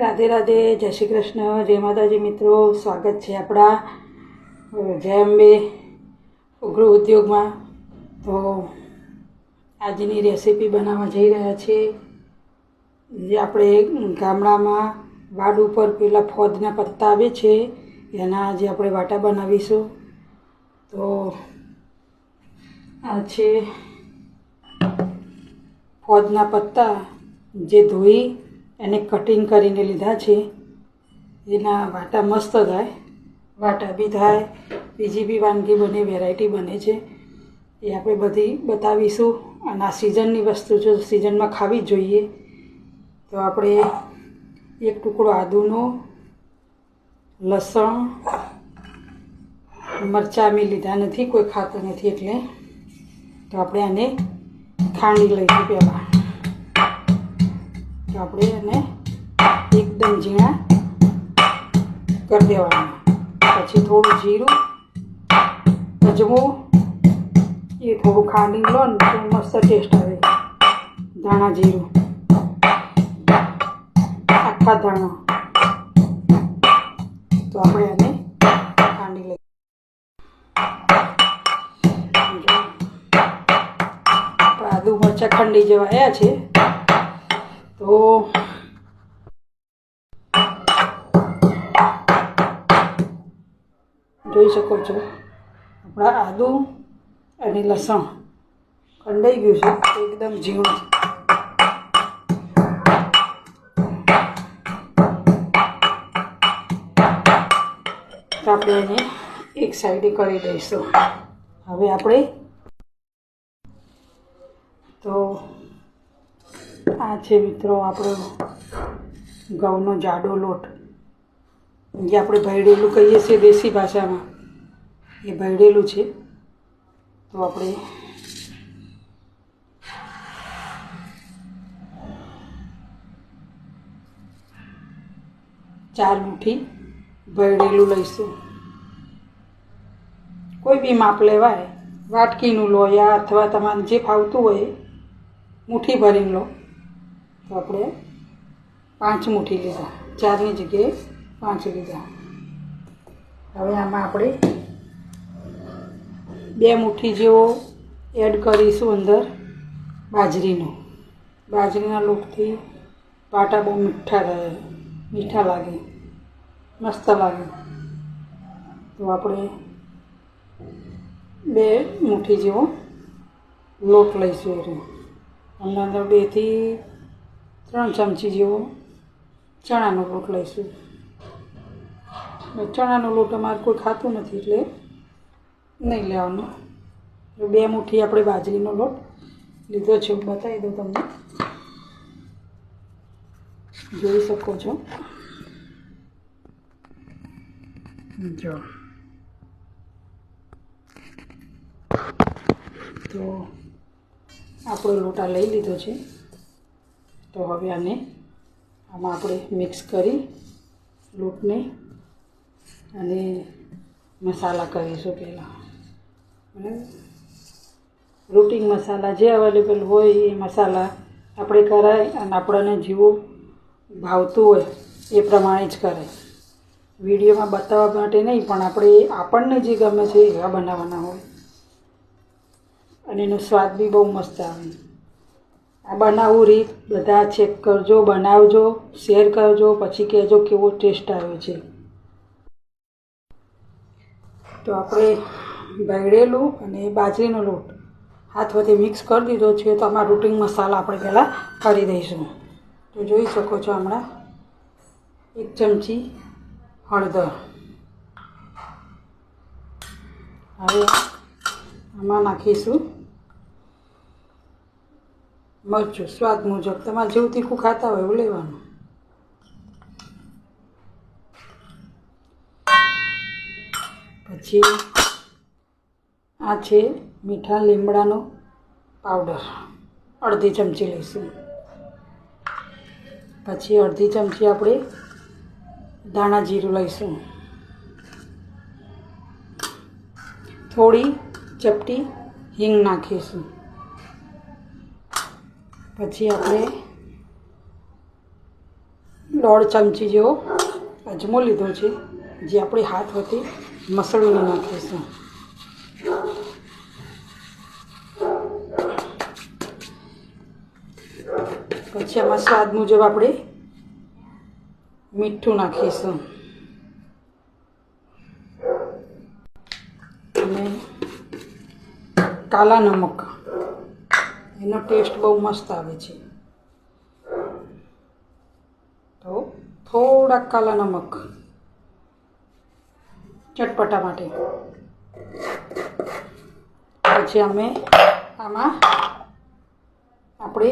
રાધે રાધે, જય શ્રી કૃષ્ણ, જય માતાજી મિત્રો. સ્વાગત છે આપણા જય અંબે ગૃહ ઉદ્યોગમાં. તો આજની રેસીપી બનાવવા જઈ રહ્યા છીએ. જે આપણે ગામડામાં વાડ ઉપર પેલા ફોદના પત્તા આવે છે એના આજે આપણે વાટા બનાવીશું. તો આ છે ફોદના પત્તા, જે ધોઈ એને કટિંગ કરીને લીધા છે. એના વાટા મસ્ત થાય, વાટા બી થાય, બીજી બી વાનગી બને, વેરાયટી બને છે. એ આપણે બધી બતાવીશું. અને આ સિઝનની વસ્તુ છે, સિઝનમાં ખાવી જ જોઈએ. તો આપણે એક ટુકડો આદુનો, લસણ, મરચાં મેં લીધા નથી, કોઈ ખાતું નથી એટલે. તો આપણે આને ખાંડી લઈશું પહેલાં. તો આપણે એને એકદમ ઝીણા કરી દેવાના. પછી થોડું જીરું, અજમો એ થોડું ખાંડી લો ને તો મસ્ત ટેસ્ટ આવે. ધાણા જીરું, આખા ધાણા. તો આપણે એને ખાંડી લઈએ. આદુ મરચાં ખંડી જેવા આવ્યા છે. તો જોઈ શકો છો આપણા આદુ અને લસણ ખંડાઈ ગયું છે એકદમ ઝીણું. તો આપણે એને એક સાઈડે કરી દઈશું. હવે આપણે તો આ છે મિત્રો આપણો ઘઉંનો જાડો લોટ, જે આપણે ભૈડેલું કહીએ છીએ દેશી ભાષામાં, એ ભૈડેલું છે. તો આપણે ચાર મુઠ્ઠી ભૈડેલું લઈશું. કોઈ બી માપ લેવાય, વાટકીનું લો યા અથવા તમારે જે ફાવતું હોય મુઠ્ઠી ભરીને લો. તો આપણે 5 મુઠ્ઠી લીધા, 4ની જગ્યાએ 5 લીધા. હવે આમાં આપણે 2 મુઠ્ઠી જેવો એડ કરીશું અંદર બાજરીના લોટથી વાટા બહુ મીઠા લાગે, મસ્ત લાગે. તો આપણે 2 મુઠ્ઠી જેવો લોટ લઈશું. અને અંદર 2 થી 3 ચમચી જેવો ચણાનો લોટ લઈશું. ચણાનો લોટ અમારે કોઈ ખાતું નથી એટલે નહીં લેવાનો. 2 મુઠ્ઠી આપણે બાજરીનો લોટ લીધો છે, હું બતાવી દઉં તમને, જોઈ શકો છો. જો તો આપણો લોટા લઈ લીધો છે. તો હવે આમાં આપણે મિક્સ કરી લોટને અને મસાલા કરીશું પહેલાં. બરાબર, રૂટિંગ મસાલા જે અવેલેબલ હોય એ મસાલા આપણે કરાય અને આપણને જેવું ભાવતું હોય એ પ્રમાણે જ કરાય. વિડીયોમાં બતાવવા માટે નહીં, પણ આપણને જે ગમે છે એવા બનાવવાના હોય. અને એનો સ્વાદ બી બહુ મસ્ત આવે. આ બનાવવું રીત બધા ચેક કરજો, બનાવજો, શેર કરજો, પછી કહેજો કેવો ટેસ્ટ આવ્યો છે. તો આપણે ભૈડેલું અને બાજરીનો લોટ હાથોથી મિક્સ કરી દીધો છે. તો આમાં રૂટિંગ મસાલા આપણે પહેલાં કરી દઈશું. તો જોઈ શકો છો હમણાં 1 ચમચી હળદર. હવે આમાં નાખીશું મરચું, સ્વાદ મુજબ. તમારે જેવું તીખું ખાતા હોય એવું લેવાનું. પછી આ છે મીઠા લીમડાનો પાવડર, 1/2 ચમચી લઈશું. પછી 1/2 ચમચી આપણે ધાણા જીરું લઈશું. થોડી ચપટી હિંગ નાખીશું. પછી આપણે 1.5 ચમચી જેવો અજમો લીધો છે, જે આપણે હાથ વડે મસળીને નાખીશું. પછી આમાં સ્વાદ મુજબ આપણે મીઠું નાખીશું અને કાલા નમક. એનો ટેસ્ટ બહુ મસ્ત આવે છે. તો થોડાક કાલા નમક ચટપટા માટે. પછી અમે આમાં આપણે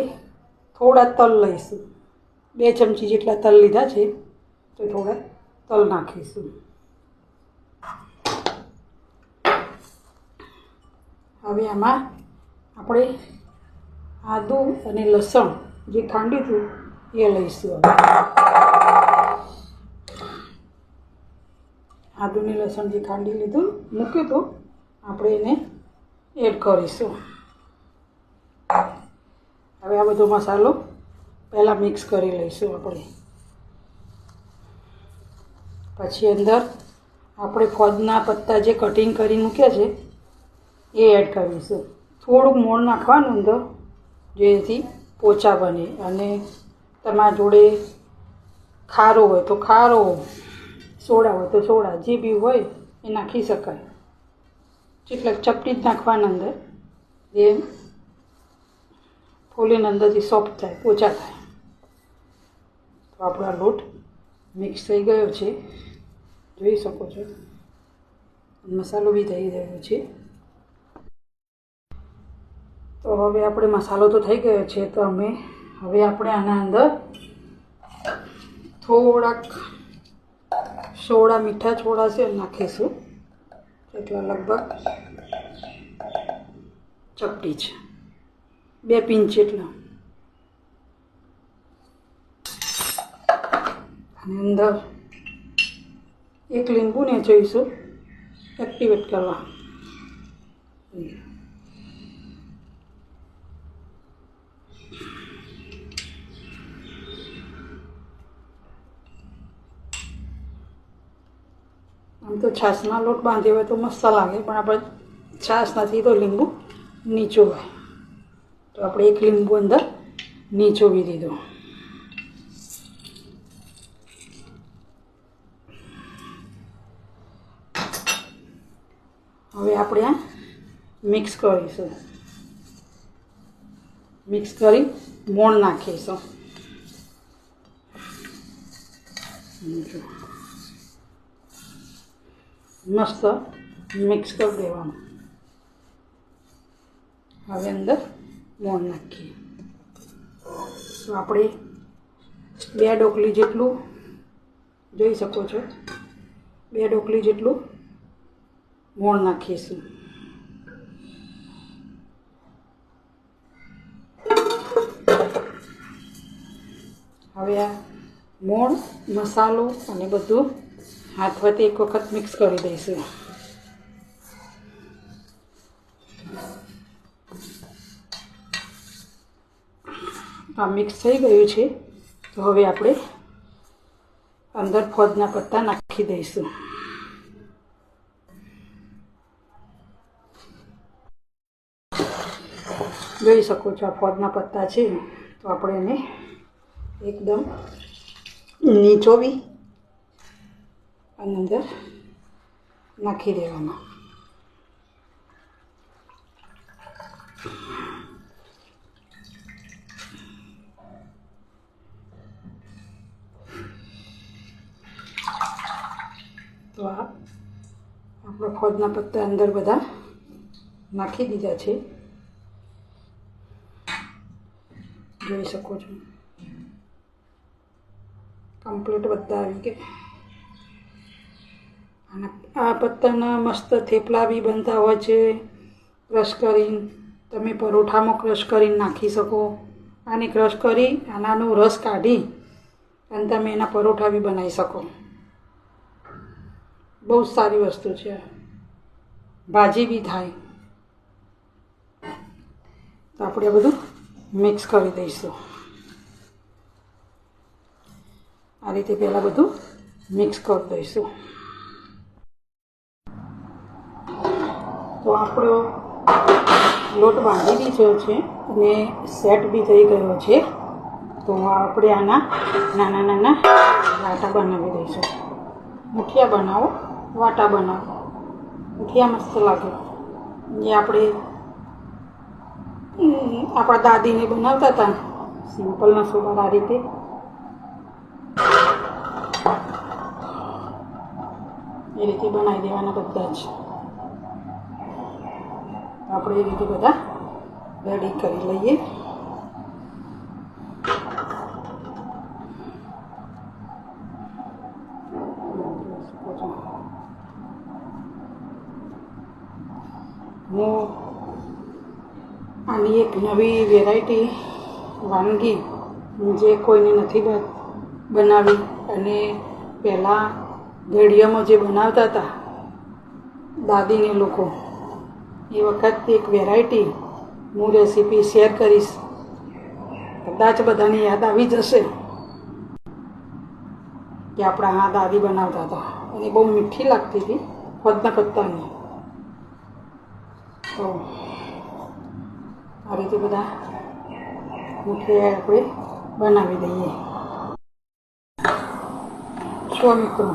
થોડા તલ લઈશું. 2 ચમચી જેટલા તલ લીધા છે, તો થોડા તલ નાખીશું. હવે આમાં આપણે આદું અને લસણ જે ખાંડ્યું હતું એ લઈશું. આદું ને લસણ જે ખાંડી લીધું મૂક્યું હતું, આપણે એને એડ કરીશું. હવે આ બધો મસાલો પહેલાં મિક્સ કરી લઈશું આપણે. પછી અંદર આપણે ફોદના પત્તા જે કટિંગ કરી મૂક્યા છે એ એડ કરીશું. થોડુંક મોણ નાખવાનું અંદર, જેથી પોચા બને. અને તમારા જોડે ખારો હોય તો ખારો, સોડા હોય તો સોડા, જે બી હોય એ નાખી શકાય. જેટલા ચપટી જ નાખવાના અંદર, જે ફૂલીને અંદરથી સોફ્ટ થાય, પોચા થાય. તો આપણો લોટ મિક્સ થઈ ગયો છે, જોઈ શકો છો. મસાલો બી થઈ ગયો છે. તો હવે આપણે મસાલો તો થઈ ગયો છે, તો હવે આપણે આના અંદર થોડાક સોડા, મીઠા સોડા છે નાખીશું. એટલા લગભગ ચપટી છે, 2 પિંચ જેટલા. અને અંદર 1 લીંબુને જોઈશું એક્ટિવેટ કરવા. આમ તો છાશના લોટ બાંધ્યો હોય તો મસ્ત લાગે, પણ આપણે છાશ નથી તો લીંબુ નીચોવાય. તો આપણે 1 લીંબુ અંદર નીચોવી દીધો. હવે આપણે આ મિક્સ કરીશું. મિક્સ કરી મોણ નાખીશું. મસ્ત મિક્સ કરી દેવાનું. હવે અંદર મોણ નાખીએ. તો આપણે 2 ડોકલી જેટલું, જોઈ શકો છો, 2 ડોકલી જેટલું મોણ નાખીશું. હવે આ મોણ, મસાલો અને બધું હાથ વડે એક વખત મિક્સ કરી દઈશું. આ મિક્સ થઈ ગયું છે. તો હવે આપણે અંદર ફોદના પત્તા નાખી દઈશું. જોઈ શકો છો, આ ફોદના પત્તા છે. તો આપણે એને એકદમ નીચોવી અને અંદર નાખી દેવાના. તો આ આપણે ફોદના પત્તા અંદર બધા નાખી દીધા છે, જોઈ શકો છો. કમ્પ્લીટ બધા આવી ગયા. અને આ પત્તાના મસ્ત થેપલા બી બનતા હોય છે. ક્રશ કરીને તમે પરોઠામાં ક્રશ કરીને નાખી શકો. આને ક્રશ કરી આનાનો રસ કાઢી અને તમે એના પરોઠા બી બનાવી શકો. બહુ સારી વસ્તુ છે. ભાજી બી થાય. તો આપણે બધું મિક્સ કરી દઈશું. આ રીતે પહેલાં બધું મિક્સ કરી દઈશું. તો આપણો લોટ બાંધી દીધો છે અને સેટ બી થઈ ગયો છે. તો આપણે આના નાના નાના વાટા બનાવી દઈશું. મુઠિયા બનાવો, વાટા બનાવો. મુઠિયા મસ્ત લાગે. જે આપણે આપણા દાદીને બનાવતા હતા સિમ્પલના સોડા આ રીતે. એ રીતે બનાવી દેવાના બધા જ. આપણે એ રીતે બધા રેડી કરી લઈએ. હું આની એક નવી વેરાયટી વાનગી જે કોઈને નથી બનાવી અને પહેલાં ઘડિયામાં જે બનાવતા હતા દાદીને લોકો, એ વખતની એક વેરાયટી હું રેસીપી શેર કરીશ. કદાચ બધાને યાદ આવી જશે કે આપણા આ દાદી બનાવતા હતા અને બહુ મીઠી લાગતી હતી ખદના પત્તાની. તો આ રીતે બધા મુઠિયા આપણે બનાવી દઈએ. શું મિત્રો,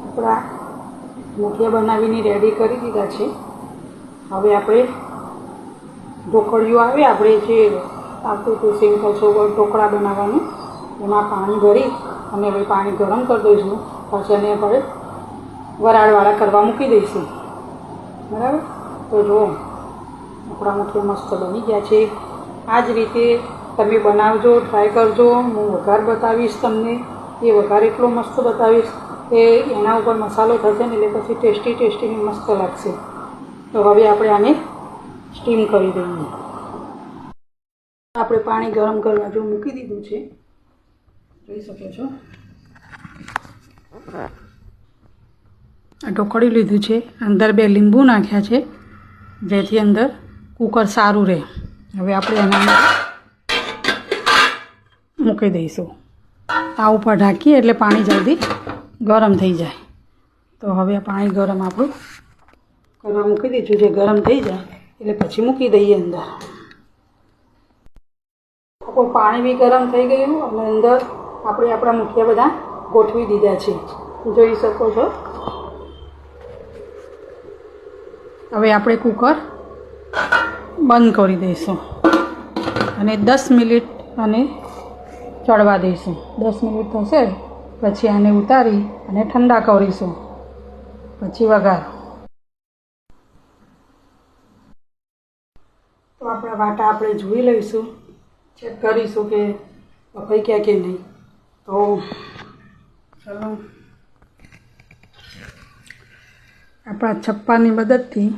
આપણા મુઠિયા બનાવીને રેડી કરી દીધા છે. હવે આપણે ઢોકળીઓ આવે આપણે જે આવતું હતું સિમ્પલ ઢોકળા બનાવવાનું, એમાં પાણી ભરી અને હવે પાણી ગરમ કરી દઈશું. પછી એને આપણે વરાળવાળા કરવા મૂકી દઈશું. બરાબર? તો જુઓ આપણા મુઠિયા મસ્ત બની ગયા છે. આ જ રીતે તમે બનાવજો, ટ્રાય કરજો. હું વઘાર બતાવીશ તમને. એ વઘાર એટલો મસ્ત બતાવીશ કે એના ઉપર મસાલો થશે ને એટલે પછી ટેસ્ટી મસ્ત લાગશે. તો હવે આપણે આને સ્ટીમ કરી દઈએ. આપણે પાણી ગરમ કરવા જો મૂકી દીધું છે, જોઈ શકો છો. આ ઢોકળી લીધું છે, અંદર 2 લીંબુ નાખ્યા છે જેથી અંદર કુકર સારું રહે. હવે આપણે એના મૂકી દઈશું. આ ઉપર ઢાંકીએ એટલે પાણી જલ્દી ગરમ થઈ જાય. તો હવે આ પાણી ગરમ આપણું કરવા મૂકી દીધું છે. ગરમ થઈ જાય એટલે પછી મૂકી દઈએ અંદર. આપણું પાણી બી ગરમ થઈ ગયું અને અંદર આપણે આપણા મુઠિયા બધા ગોઠવી દીધા છે, જોઈ શકો છો. હવે આપણે કુકર બંધ કરી દઈશું અને 10 મિનિટ અને ચડવા દઈશું. 10 મિનિટ થશે પછી આને ઉતારી અને ઠંડા કરીશું, પછી વઘાર. તો આપણા વાટા આપણે જોઈ લઈશું, ચેક કરીશું કે પકઈ ગયા કે નહીં. તો ચાલો આપણા છપ્પાની મદદથી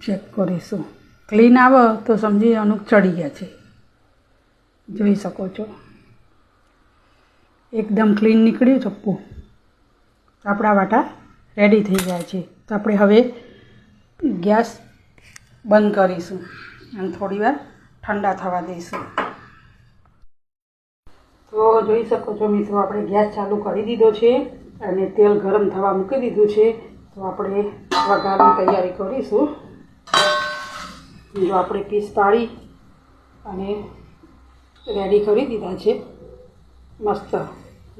ચેક કરીશું. ક્લીન આવે તો સમજી અનુક ચડી ગયા છે, જોઈ શકો છો. એકદમ ક્લીન નીકળ્યું ચપ્પું. આપણા વાટા રેડી થઈ ગયા છે. તો આપણે હવે ગેસ બંધ કરીશું અને થોડી વાર ઠંડા થવા દઈશું. તો જોઈ શકો છો મિત્રો, આપણે ગેસ ચાલુ કરી દીધો છે અને તેલ ગરમ થવા મૂકી દીધું છે. તો આપણે વઘારની તૈયારી કરીશું. જો આપણે પીસ પાડી અને રેડી કરી દીધા છે મસ્ત,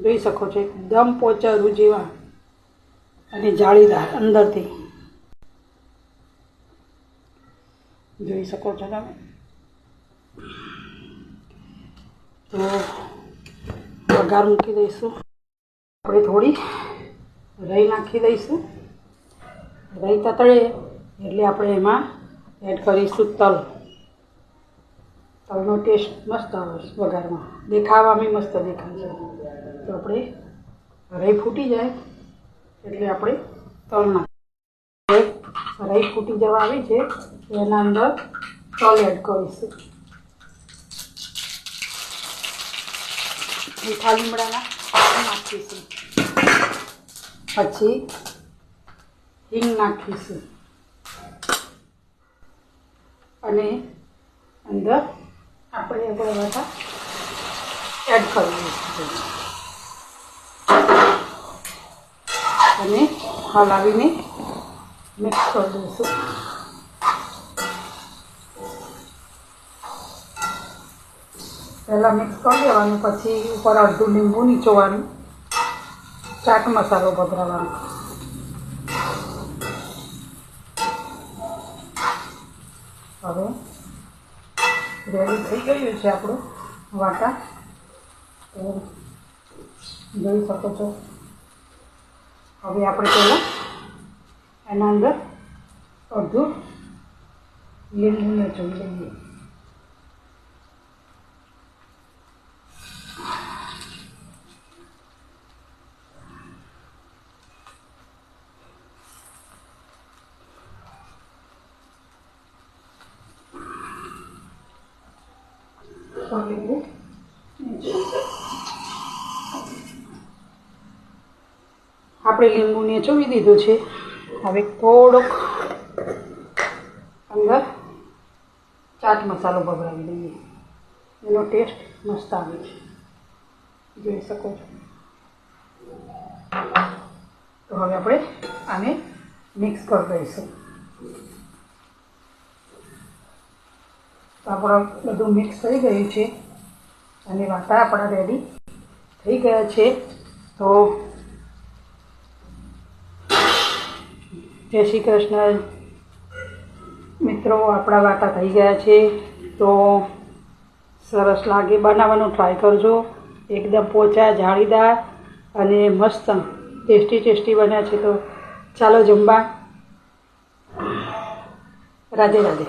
જોઈ શકો છો. એકદમ પોચરું જેવા અને જાળીદાર અંદરથી, જોઈ શકો છો તમે. તો વઘાર મૂકી દઈશું. આપણે થોડી રાઈ નાખી દઈશું. રાઈ તતળે એટલે આપણે એમાં એડ કરીશું તલ. તલનો ટેસ્ટ મસ્ત આવે વઘારમાં, દેખાવામાં મસ્ત દેખાય છે. તો આપણે રાઈ ફૂટી જાય એટલે આપણે તલ નાખીએ. રાઈ ફૂટી જવા આવી છે એના અંદર તલ એડ કરીશું. મીઠા લીમડાના નાખીશું, પછી હિંગ નાખીશું અને અંદર આપણે બધા એડ કરી દઈશું અને હલાવીને મિક્સ કરી દઈશું. પહેલાં મિક્સ કરી દેવાનું, પછી ઉપર અડધું લીંબુ નીચોવાનું, ચાટ મસાલો ભભરાવાનો. હવે રેડી થઈ ગયું છે આપણું વાટા, તો જોઈ શકો છો. હવે આપણે પહેલાં એના અંદર અડધું લીંબુને જોઈ લઈએ. આપણે લીંબુ નીચોવી દીધું છે. હવે થોડોક અંદર ચાટ મસાલો ભભરાવી દઈએ, એનો ટેસ્ટ મસ્ત આવે છે, જોઈ શકો છો. તો હવે આપણે આને મિક્સ કરી દઈશું. તો આપણું બધું મિક્સ થઈ ગયું છે અને વાટા આપણા રેડી થઈ ગયા છે. તો જય શ્રી કૃષ્ણ મિત્રો, આપણા વાટા થઈ ગયા છે. તો સરસ લાગે, બનાવવાનું ટ્રાય કરજો. એકદમ પોચા, જાળીદાર અને મસ્ત ટેસ્ટી બન્યા છે. તો ચાલો જમવા. રાધે રાધે.